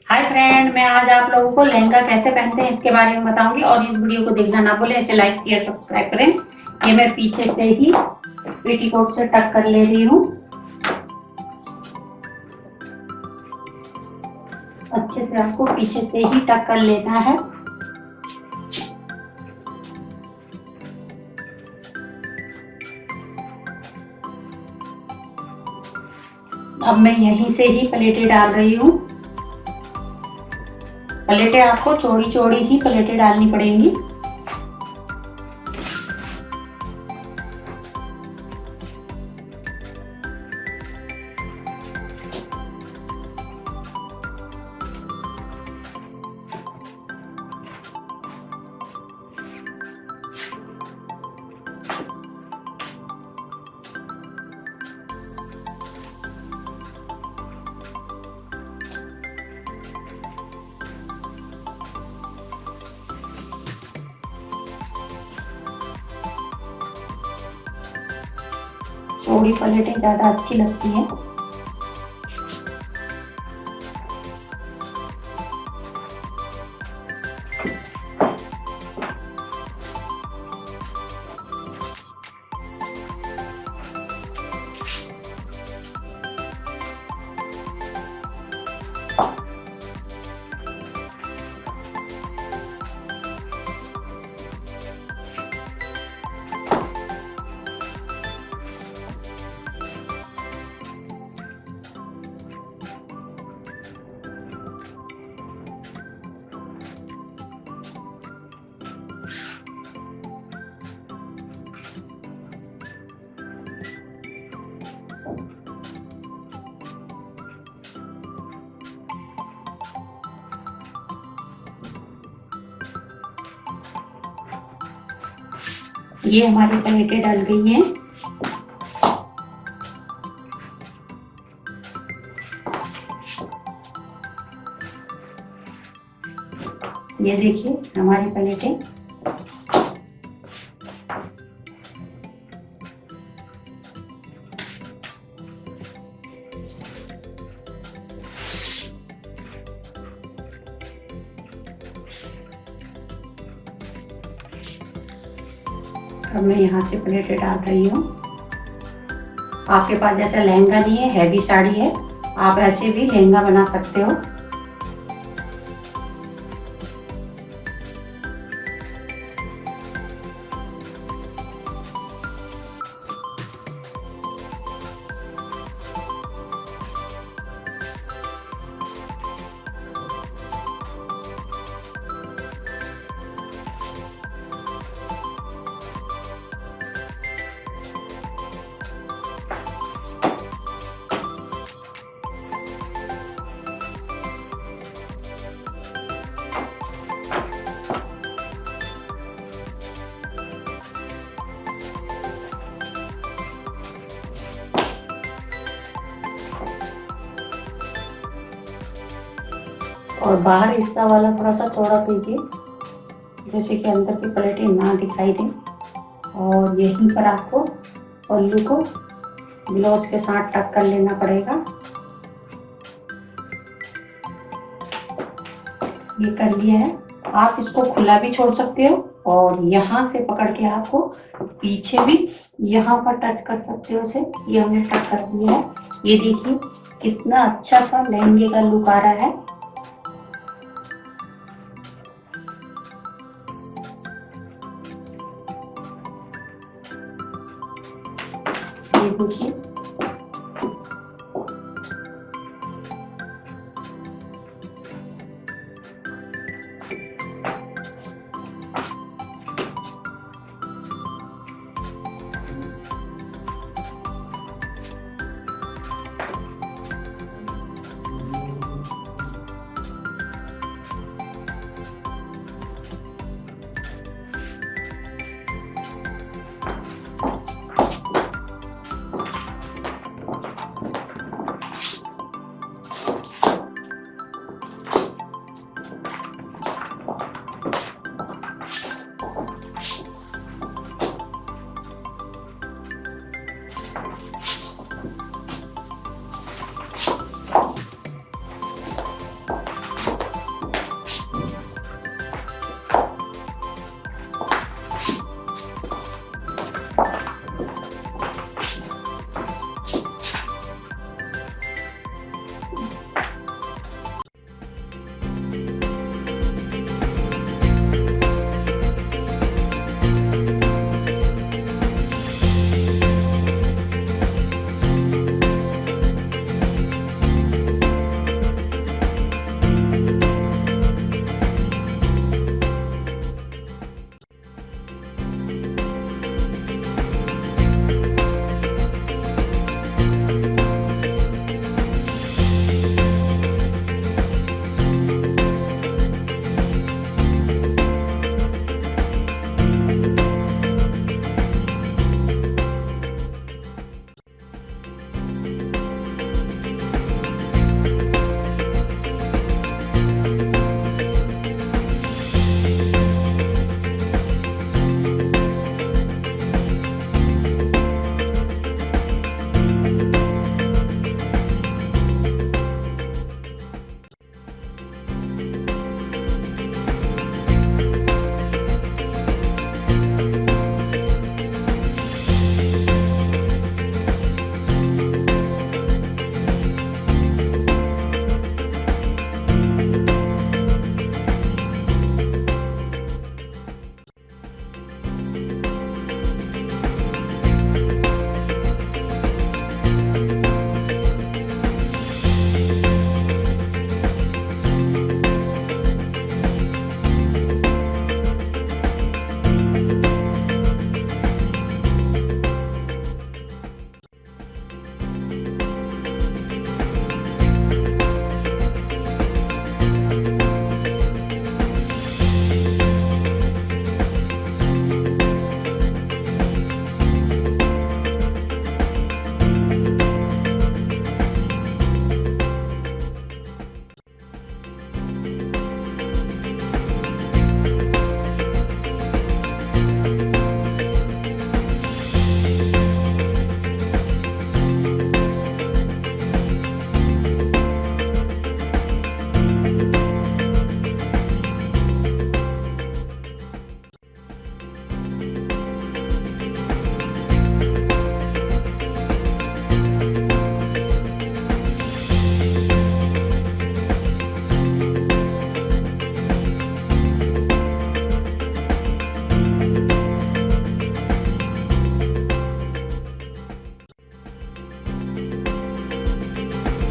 Hi friend, मैं आज आप लोगों को लहंगा कैसे पहनते हैं इसके बारे में बताऊंगी और इस वीडियो को देखना ना भूलें। इसे लाइक शेयर सब्सक्राइब करें। ये मैं पीछे से ही पेटीकोट से टक कर ले रही हूँ। अच्छे से आपको पीछे से ही टक कर लेना है। अब मैं यहीं से ही प्लेटें डाल रही हूँ। प्लेटें आपको चौड़ी चौड़ी ही प्लेटें डालनी पड़ेंगी। चौड़ी प्लेटें ज्यादा अच्छी लगती है। ये हमारी प्लेटें डल गई हैं। ये देखिए हमारी प्लेटें। अब मैं यहाँ से प्लेटें डाल रही हूँ। आपके पास जैसा लहंगा नहीं है, हैवी साड़ी है, आप ऐसे भी लहंगा बना सकते हो। और बाहर हिस्सा वाला थोड़ा सा चौड़ा कीजिए, जैसे कि अंदर की प्लेटें ना दिखाई दें। और यहीं पर आपको पल्लू को ब्लाउज के साथ टक कर लेना पड़ेगा। ये कर लिया है। आप इसको खुला भी छोड़ सकते हो और यहाँ से पकड़ के आपको पीछे भी यहाँ पर टच कर सकते हो उसे। ये हमने टक कर दिया है। ये देखिए कितना अच्छा सा लहंगे का लुक आ रहा है। ये देखिए